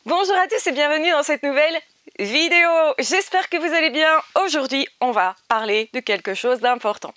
Bonjour à tous et bienvenue dans cette nouvelle vidéo. J'espère que vous allez bien. Aujourd'hui, on va parler de quelque chose d'important.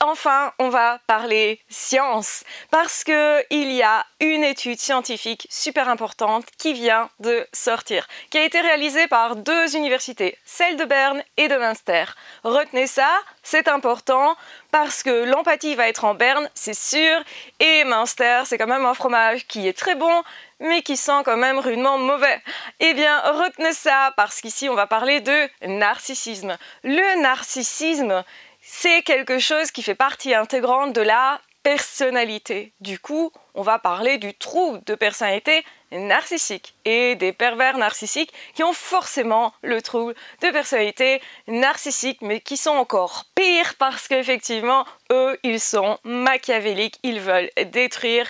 Enfin, on va parler science parce que il y a une étude scientifique super importante qui vient de sortir, qui a été réalisée par deux universités, celle de Berne et de Münster. Retenez ça, c'est important parce que l'empathie va être en Berne, c'est sûr, et Münster, c'est quand même un fromage qui est très bon, mais qui sent quand même rudement mauvais. Eh bien, retenez ça parce qu'ici, on va parler de narcissisme. Le narcissisme, c'est quelque chose qui fait partie intégrante de la personnalité. Du coup, on va parler du trouble de personnalité narcissique et des pervers narcissiques qui ont forcément le trouble de personnalité narcissique, mais qui sont encore pires parce qu'effectivement, eux, ils sont machiavéliques, ils veulent détruire.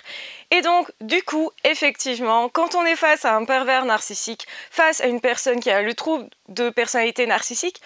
Et donc, du coup, effectivement, quand on est face à un pervers narcissique, face à une personne qui a le trouble de personnalité narcissique,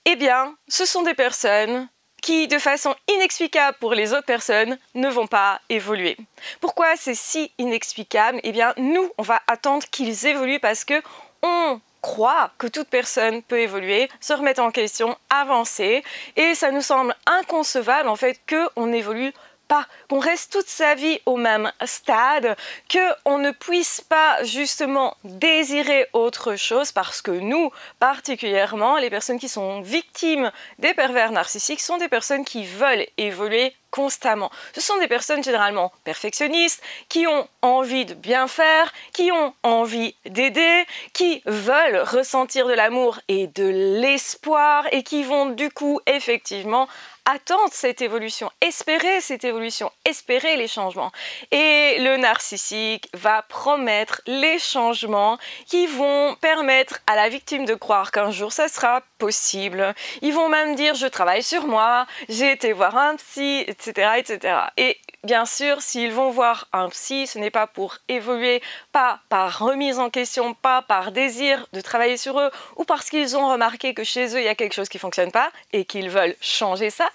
eh bien, ce sont des personnes qui, de façon inexplicable pour les autres personnes, ne vont pas évoluer. Pourquoi c'est si inexplicable? Eh bien, nous, on va attendre qu'ils évoluent parce que on croit que toute personne peut évoluer, se remettre en question, avancer, et ça nous semble inconcevable en fait qu'on évolue pas, qu'on reste toute sa vie au même stade, qu'on ne puisse pas justement désirer autre chose parce que nous, particulièrement, les personnes qui sont victimes des pervers narcissiques sont des personnes qui veulent évoluer constamment. Ce sont des personnes généralement perfectionnistes, qui ont envie de bien faire, qui ont envie d'aider, qui veulent ressentir de l'amour et de l'espoir et qui vont du coup effectivement attendre cette évolution, espérer les changements. Et le narcissique va promettre les changements qui vont permettre à la victime de croire qu'un jour ça sera possible. Ils vont même dire je travaille sur moi, j'ai été voir un psy, etc., etc. Et bien sûr, s'ils vont voir un psy, ce n'est pas pour évoluer, pas par remise en question, pas par désir de travailler sur eux ou parce qu'ils ont remarqué que chez eux il y a quelque chose qui ne fonctionne pas et qu'ils veulent changer ça.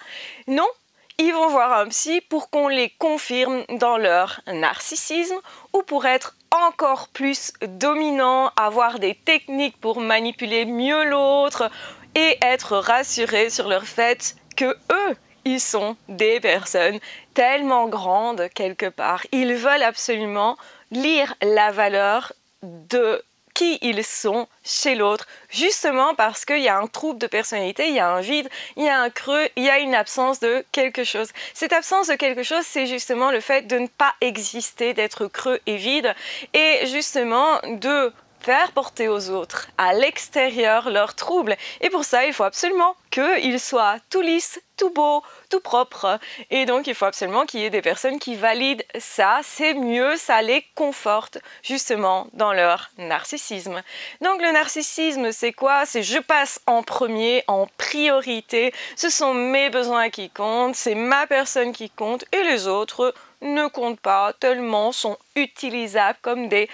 Non, ils vont voir un psy pour qu'on les confirme dans leur narcissisme ou pour être encore plus dominants, avoir des techniques pour manipuler mieux l'autre et être rassurés sur leur fait que eux, ils sont des personnes tellement grandes quelque part. Ils veulent absolument lire la valeur de qui ils sont chez l'autre, justement parce qu'il y a un trouble de personnalité, il y a un vide, il y a un creux, il y a une absence de quelque chose. Cette absence de quelque chose, c'est justement le fait de ne pas exister, d'être creux et vide, et justement de faire porter aux autres, à l'extérieur, leurs troubles. Et pour ça, il faut absolument qu'ils soient tout lisses, tout beaux, tout propres. Et donc, il faut absolument qu'il y ait des personnes qui valident ça. C'est mieux, ça les conforte justement dans leur narcissisme. Donc, le narcissisme, c'est quoi? C'est je passe en premier, en priorité. Ce sont mes besoins qui comptent, c'est ma personne qui compte et les autres ne comptent pas, tellement sont utilisables comme des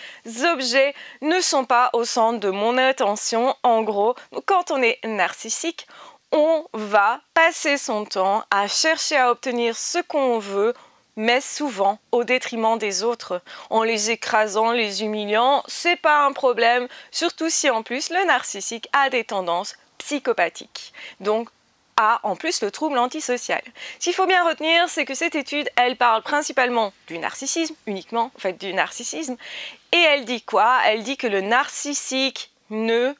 objets, ne sont pas au centre de mon attention. En gros, quand on est narcissique, on va passer son temps à chercher à obtenir ce qu'on veut, mais souvent au détriment des autres, en les écrasant, les humiliant. C'est pas un problème, surtout si en plus le narcissique a des tendances psychopathiques. Donc, en plus le trouble antisocial. Ce qu'il faut bien retenir, c'est que cette étude, elle parle principalement du narcissisme, uniquement, en fait, du narcissisme, et elle dit quoi? Elle dit que le narcissique ne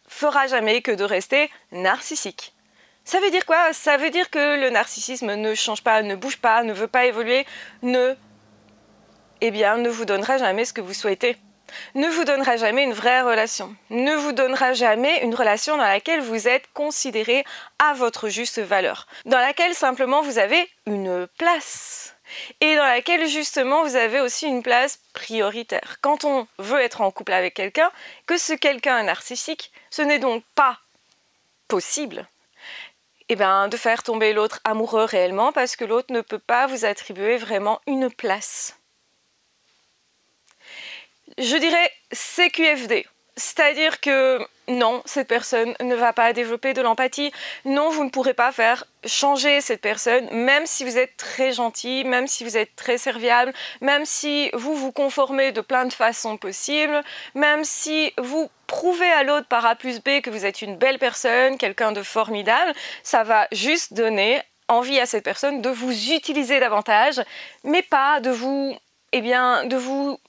fera jamais que de rester narcissique. Ça veut dire quoi? Ça veut dire que le narcissisme ne change pas, ne bouge pas, ne veut pas évoluer, ne vous donnera jamais ce que vous souhaitez. Ne vous donnera jamais une vraie relation, ne vous donnera jamais une relation dans laquelle vous êtes considéré à votre juste valeur, dans laquelle simplement vous avez une place et dans laquelle justement vous avez aussi une place prioritaire. Quand on veut être en couple avec quelqu'un, que ce quelqu'un est narcissique, ce n'est donc pas possible de faire tomber l'autre amoureux réellement parce que l'autre ne peut pas vous attribuer vraiment une place. Je dirais CQFD. C'est-à-dire que non, cette personne ne va pas développer de l'empathie. Non, vous ne pourrez pas faire changer cette personne, même si vous êtes très gentil, même si vous êtes très serviable, même si vous vous conformez de plein de façons possibles, même si vous prouvez à l'autre par A plus B que vous êtes une belle personne, quelqu'un de formidable, ça va juste donner envie à cette personne de vous utiliser davantage, mais pas de vous, de vous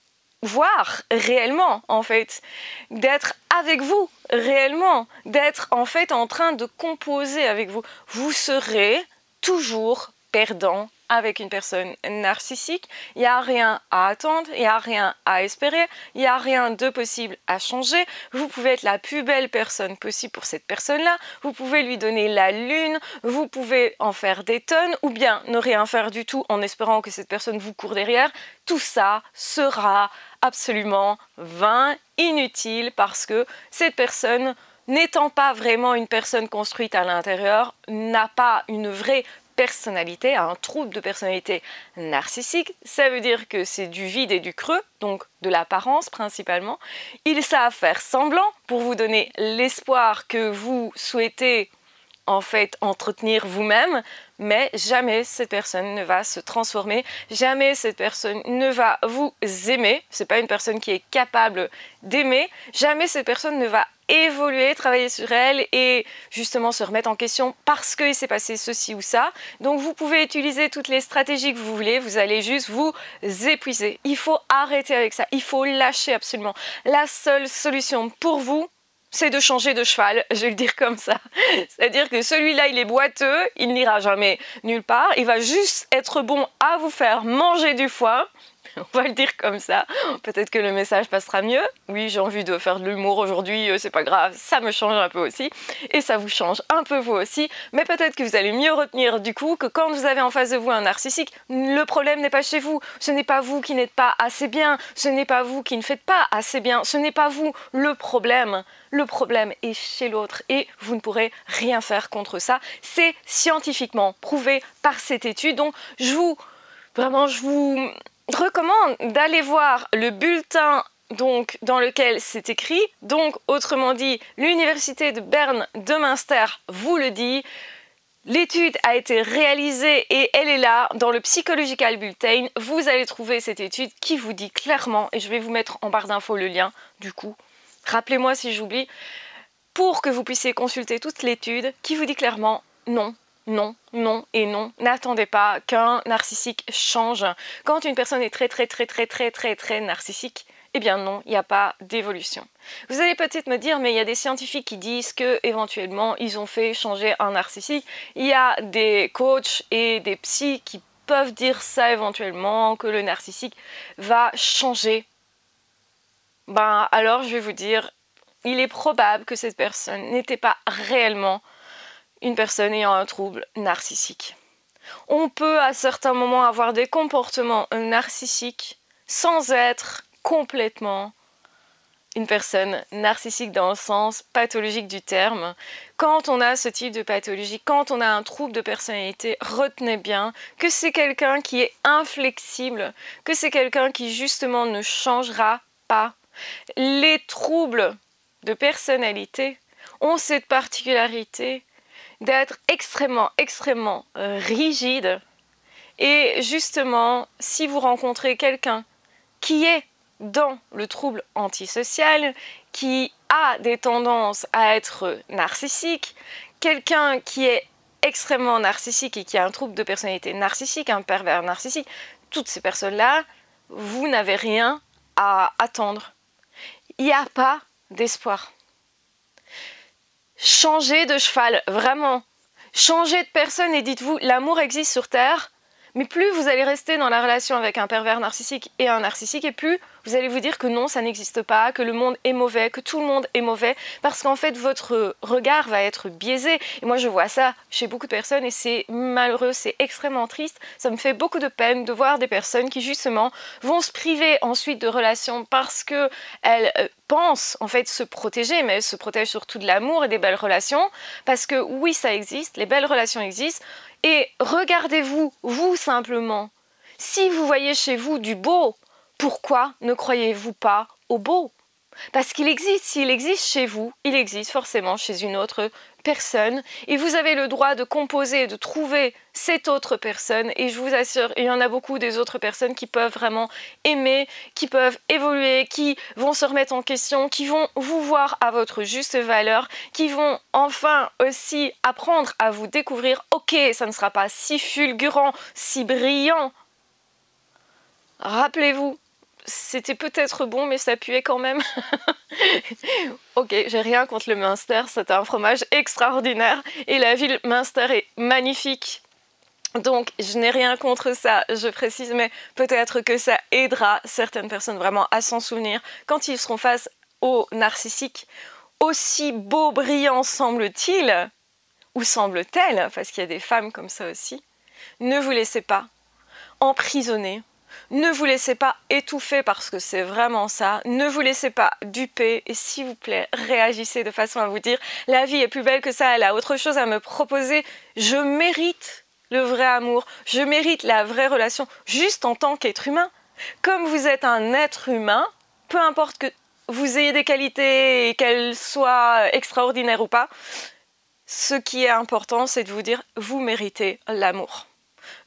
voir réellement en fait, d'être avec vous réellement, d'être en fait en train de composer avec vous. Vous serez toujours perdant avec une personne narcissique. Il n'y a rien à attendre, il n'y a rien à espérer, il n'y a rien de possible à changer. Vous pouvez être la plus belle personne possible pour cette personne-là, vous pouvez lui donner la lune, vous pouvez en faire des tonnes, ou bien ne rien faire du tout en espérant que cette personne vous court derrière. Tout ça sera absolument vain, inutile, parce que cette personne, n'étant pas vraiment une personne construite à l'intérieur, n'a pas une vraie personnalité, un trouble de personnalité narcissique. Ça veut dire que c'est du vide et du creux, donc de l'apparence principalement. Ils savent faire semblant pour vous donner l'espoir que vous souhaitez en fait entretenir vous-même, mais jamais cette personne ne va se transformer, jamais cette personne ne va vous aimer, c'est pas une personne qui est capable d'aimer, jamais cette personne ne va évoluer, travailler sur elle et justement se remettre en question parce qu'il s'est passé ceci ou ça. Donc vous pouvez utiliser toutes les stratégies que vous voulez, vous allez juste vous épuiser. Il faut arrêter avec ça, il faut lâcher absolument. La seule solution pour vous, c'est de changer de cheval, je vais le dire comme ça. C'est-à-dire que celui-là, il est boiteux, il n'ira jamais nulle part, il va juste être bon à vous faire manger du foin. On va le dire comme ça. Peut-être que le message passera mieux. Oui, j'ai envie de faire de l'humour aujourd'hui, c'est pas grave, ça me change un peu aussi. Et ça vous change un peu vous aussi. Mais peut-être que vous allez mieux retenir du coup que quand vous avez en face de vous un narcissique, le problème n'est pas chez vous. Ce n'est pas vous qui n'êtes pas assez bien. Ce n'est pas vous qui ne faites pas assez bien. Ce n'est pas vous le problème. Le problème est chez l'autre et vous ne pourrez rien faire contre ça. C'est scientifiquement prouvé par cette étude. Donc je vous recommande d'aller voir le bulletin donc, dans lequel c'est écrit. Donc, autrement dit, l'université de Berne de Münster vous le dit. L'étude a été réalisée et elle est là dans le Psychological Bulletin. Vous allez trouver cette étude qui vous dit clairement, et je vais vous mettre en barre d'infos le lien du coup. Rappelez-moi si j'oublie, pour que vous puissiez consulter toute l'étude qui vous dit clairement non. Non, non et non. N'attendez pas qu'un narcissique change. Quand une personne est très narcissique, eh bien non, il n'y a pas d'évolution. Vous allez peut-être me dire, mais il y a des scientifiques qui disent que éventuellement ils ont fait changer un narcissique. Il y a des coachs et des psys qui peuvent dire ça éventuellement, que le narcissique va changer. Ben alors je vais vous dire, il est probable que cette personne n'était pas réellement une personne ayant un trouble narcissique. On peut à certains moments avoir des comportements narcissiques sans être complètement une personne narcissique dans le sens pathologique du terme. Quand on a ce type de pathologie, quand on a un trouble de personnalité, retenez bien que c'est quelqu'un qui est inflexible, que c'est quelqu'un qui justement ne changera pas. Les troubles de personnalité ont cette particularité d'être extrêmement rigide. Et justement, si vous rencontrez quelqu'un qui est dans le trouble antisocial, qui a des tendances à être narcissique, quelqu'un qui est extrêmement narcissique et qui a un trouble de personnalité narcissique, un pervers narcissique, toutes ces personnes-là, vous n'avez rien à attendre. Il n'y a pas d'espoir. Changez de cheval, vraiment. Changez de personne et dites-vous, l'amour existe sur Terre, mais plus vous allez rester dans la relation avec un pervers narcissique et un narcissique, et plus vous allez vous dire que non, ça n'existe pas, que le monde est mauvais, que tout le monde est mauvais, parce qu'en fait, votre regard va être biaisé. Et moi, je vois ça chez beaucoup de personnes, et c'est malheureux, c'est extrêmement triste. Ça me fait beaucoup de peine de voir des personnes qui, justement, vont se priver ensuite de relations parce qu'elles pensent, en fait, se protéger, mais elles se protègent surtout de l'amour et des belles relations, parce que oui, ça existe, les belles relations existent, et regardez-vous, vous simplement. Si vous voyez chez vous du beau, pourquoi ne croyez-vous pas au beau? Parce qu'il existe, s'il existe chez vous, il existe forcément chez une autre personne. Et vous avez le droit de composer, de trouver cette autre personne. Et je vous assure, il y en a beaucoup des autres personnes qui peuvent vraiment aimer, qui peuvent évoluer, qui vont se remettre en question, qui vont vous voir à votre juste valeur, qui vont enfin aussi apprendre à vous découvrir. Ok, ça ne sera pas si fulgurant, si brillant. Rappelez-vous, c'était peut-être bon, mais ça puait quand même. Ok, j'ai rien contre le Munster, c'est un fromage extraordinaire et la ville Munster est magnifique. Donc, je n'ai rien contre ça, je précise, mais peut-être que ça aidera certaines personnes vraiment à s'en souvenir quand ils seront face au narcissique. Aussi beau, brillant semble-t-il, ou semble-t-elle, parce qu'il y a des femmes comme ça aussi, ne vous laissez pas emprisonner. Ne vous laissez pas étouffer parce que c'est vraiment ça. Ne vous laissez pas duper et s'il vous plaît, réagissez de façon à vous dire la vie est plus belle que ça, elle a autre chose à me proposer. Je mérite le vrai amour, je mérite la vraie relation juste en tant qu'être humain. Comme vous êtes un être humain, peu importe que vous ayez des qualités et qu'elles soient extraordinaires ou pas, ce qui est important, c'est de vous dire vous méritez l'amour.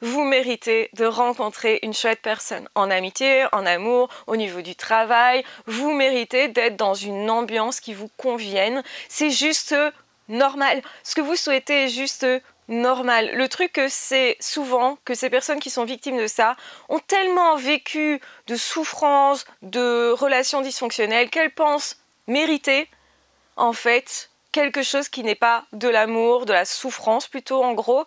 Vous méritez de rencontrer une chouette personne en amitié, en amour, au niveau du travail. Vous méritez d'être dans une ambiance qui vous convienne. C'est juste normal. Ce que vous souhaitez est juste normal. Le truc, c'est souvent que ces personnes qui sont victimes de ça ont tellement vécu de souffrances, de relations dysfonctionnelles qu'elles pensent mériter, en fait, quelque chose qui n'est pas de l'amour, de la souffrance plutôt en gros.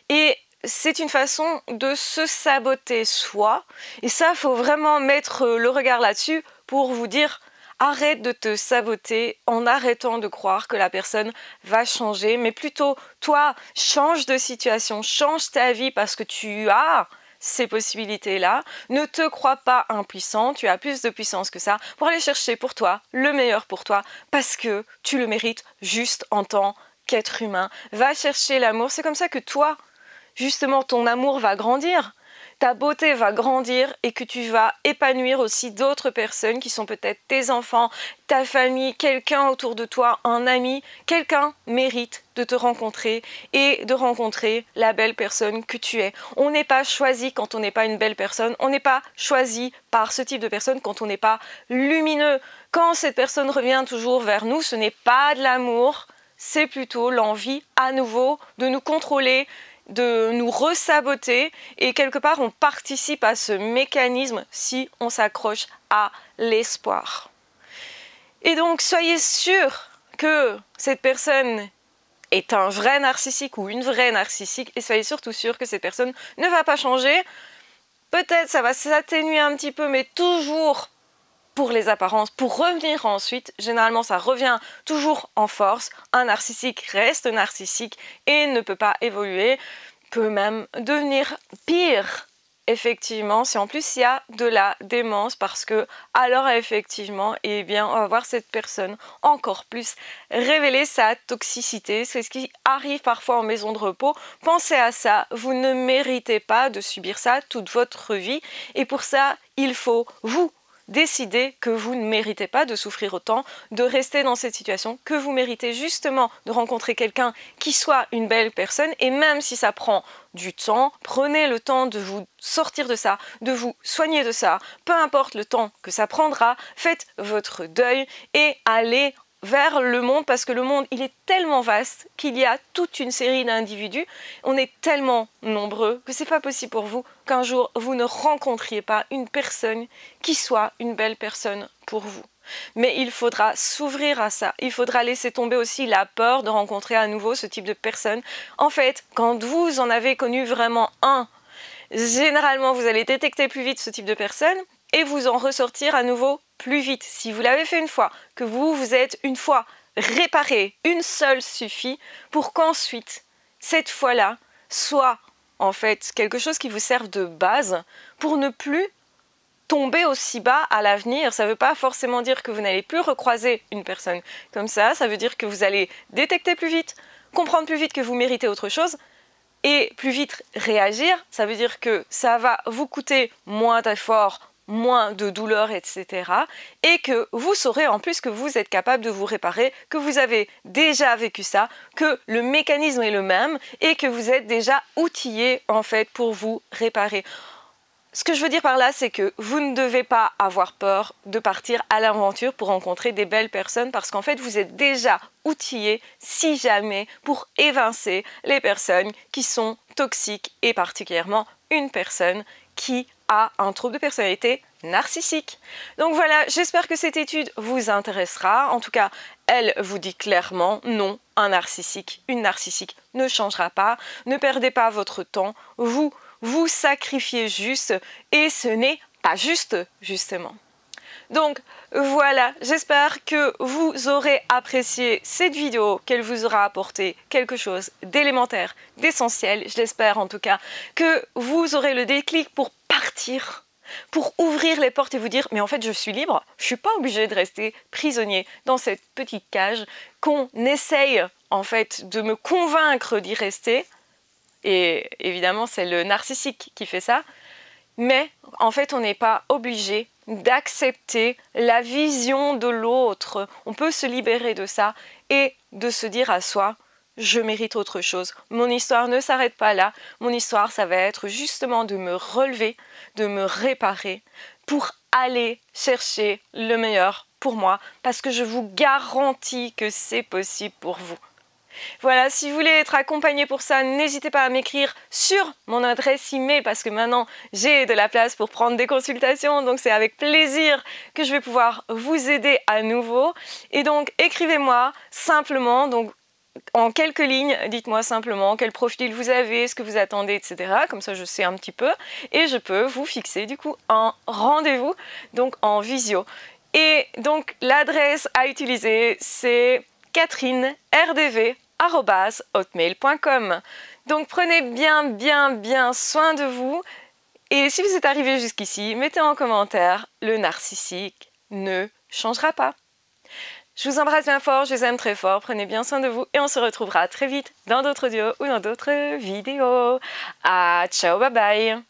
Et c'est une façon de se saboter soi. Et ça, il faut vraiment mettre le regard là-dessus pour vous dire arrête de te saboter en arrêtant de croire que la personne va changer. Mais plutôt, toi, change de situation, change ta vie parce que tu as ces possibilités-là. Ne te crois pas impuissant, tu as plus de puissance que ça pour aller chercher pour toi le meilleur pour toi parce que tu le mérites juste en tant qu'être humain. Va chercher l'amour, c'est comme ça que toi, justement, ton amour va grandir, ta beauté va grandir et que tu vas épanouir aussi d'autres personnes qui sont peut-être tes enfants, ta famille, quelqu'un autour de toi, un ami. Quelqu'un mérite de te rencontrer et de rencontrer la belle personne que tu es. On n'est pas choisi quand on n'est pas une belle personne, on n'est pas choisi par ce type de personne quand on n'est pas lumineux. Quand cette personne revient toujours vers nous, ce n'est pas de l'amour, c'est plutôt l'envie à nouveau de nous contrôler, de nous resaboter et quelque part on participe à ce mécanisme si on s'accroche à l'espoir. Et donc soyez sûr que cette personne est un vrai narcissique ou une vraie narcissique et soyez surtout sûr que cette personne ne va pas changer. Peut-être ça va s'atténuer un petit peu mais toujours pour les apparences, pour revenir ensuite, généralement ça revient toujours en force. Un narcissique reste narcissique et ne peut pas évoluer, peut même devenir pire, effectivement, si en plus il y a de la démence, parce que alors effectivement, eh bien, on va voir cette personne encore plus révéler sa toxicité. C'est ce qui arrive parfois en maison de repos. Pensez à ça, vous ne méritez pas de subir ça toute votre vie et pour ça, il faut vous décidez que vous ne méritez pas de souffrir autant, de rester dans cette situation, que vous méritez justement de rencontrer quelqu'un qui soit une belle personne et même si ça prend du temps, prenez le temps de vous sortir de ça, de vous soigner de ça, peu importe le temps que ça prendra, faites votre deuil et allez vers le monde parce que le monde il est tellement vaste qu'il y a toute une série d'individus, on est tellement nombreux que c'est pas possible pour vous qu'un jour vous ne rencontriez pas une personne qui soit une belle personne pour vous. Mais il faudra s'ouvrir à ça, il faudra laisser tomber aussi la peur de rencontrer à nouveau ce type de personne. En fait, quand vous en avez connu vraiment un, généralement vous allez détecter plus vite ce type de personne et vous en ressortir à nouveau plus vite. Si vous l'avez fait une fois, que vous êtes une fois réparé, une seule suffit pour qu'ensuite, cette fois-là, soit en fait quelque chose qui vous serve de base pour ne plus tomber aussi bas à l'avenir. Ça ne veut pas forcément dire que vous n'allez plus recroiser une personne comme ça veut dire que vous allez détecter plus vite, comprendre plus vite que vous méritez autre chose et plus vite réagir. Ça veut dire que ça va vous coûter moins d'efforts moins de douleur, etc. Et que vous saurez en plus que vous êtes capable de vous réparer, que vous avez déjà vécu ça, que le mécanisme est le même et que vous êtes déjà outillé en fait pour vous réparer. Ce que je veux dire par là, c'est que vous ne devez pas avoir peur de partir à l'aventure pour rencontrer des belles personnes parce qu'en fait, vous êtes déjà outillé, si jamais, pour évincer les personnes qui sont toxiques et particulièrement une personne qui a un trouble de personnalité narcissique. Donc voilà, j'espère que cette étude vous intéressera. En tout cas, elle vous dit clairement non, un narcissique, une narcissique ne changera pas. Ne perdez pas votre temps. Vous sacrifiez juste et ce n'est pas juste, justement. Donc voilà, j'espère que vous aurez apprécié cette vidéo, qu'elle vous aura apporté quelque chose d'élémentaire, d'essentiel. Je l'espère en tout cas que vous aurez le déclic pour partir, pour ouvrir les portes et vous dire mais en fait je suis libre, je ne suis pas obligée de rester prisonnier dans cette petite cage qu'on essaye en fait de me convaincre d'y rester. Et évidemment, c'est le narcissique qui fait ça. Mais en fait, on n'est pas obligé d'accepter la vision de l'autre. On peut se libérer de ça et de se dire à soi, je mérite autre chose. Mon histoire ne s'arrête pas là. Mon histoire, ça va être justement de me relever, de me réparer pour aller chercher le meilleur pour moi. Parce que je vous garantis que c'est possible pour vous. Voilà, si vous voulez être accompagné pour ça, n'hésitez pas à m'écrire sur mon adresse email parce que maintenant j'ai de la place pour prendre des consultations, donc c'est avec plaisir que je vais pouvoir vous aider à nouveau. Et donc écrivez-moi simplement, donc en quelques lignes, dites-moi simplement quel profil vous avez, ce que vous attendez, etc. Comme ça je sais un petit peu et je peux vous fixer du coup un rendez-vous, donc en visio. Et donc l'adresse à utiliser c'est catherine.rdv@hotmail.com. Donc prenez bien soin de vous. Et si vous êtes arrivé jusqu'ici, mettez en commentaire, le narcissique ne changera pas. Je vous embrasse bien fort, je vous aime très fort, prenez bien soin de vous et on se retrouvera très vite dans d'autres audios ou dans d'autres vidéos. Ah, ciao, bye bye.